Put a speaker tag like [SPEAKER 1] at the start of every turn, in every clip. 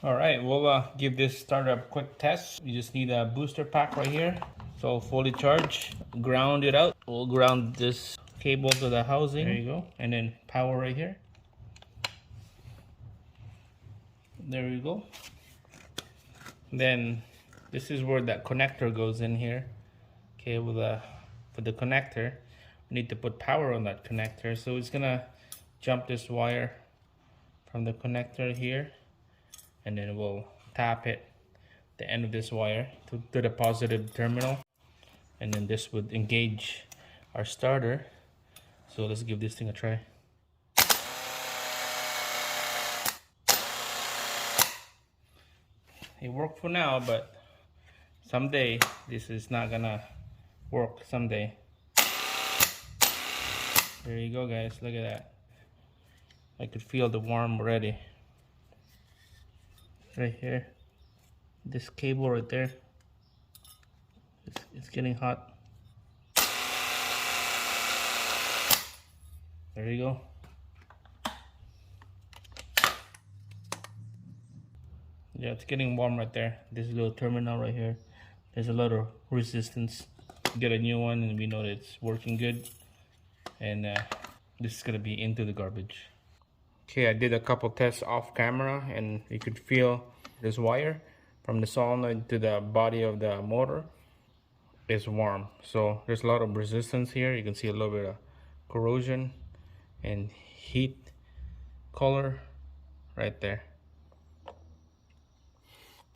[SPEAKER 1] All right, we'll give this starter a quick test. You just need a booster pack right here. So fully charged, ground it out. We'll ground this cable to the housing. There you go. And then power right here. There you go. Then this is where that connector goes in here. Okay, with the connector, we need to put power on that connector. So it's gonna jump this wire from the connector here, and then we'll tap it, the end of this wire, to the positive terminal, and then this would engage our starter. So let's give this thing a try. It worked for now, but someday this is not gonna work someday. There you go, guys, look at that. I could feel the warm already. Right here, this cable right there, it's getting hot. There you go. Yeah, it's getting warm right there. This little terminal right here, there's a lot of resistance. Get a new one and we know that it's working good. And this is gonna be into the garbage. Okay, I did a couple tests off camera, and you could feel this wire from the solenoid to the body of the motor is warm. So there's a lot of resistance here. You can see a little bit of corrosion and heat color right there.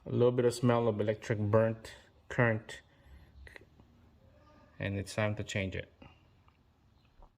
[SPEAKER 1] A little bit of smell of electric burnt current, and it's time to change it.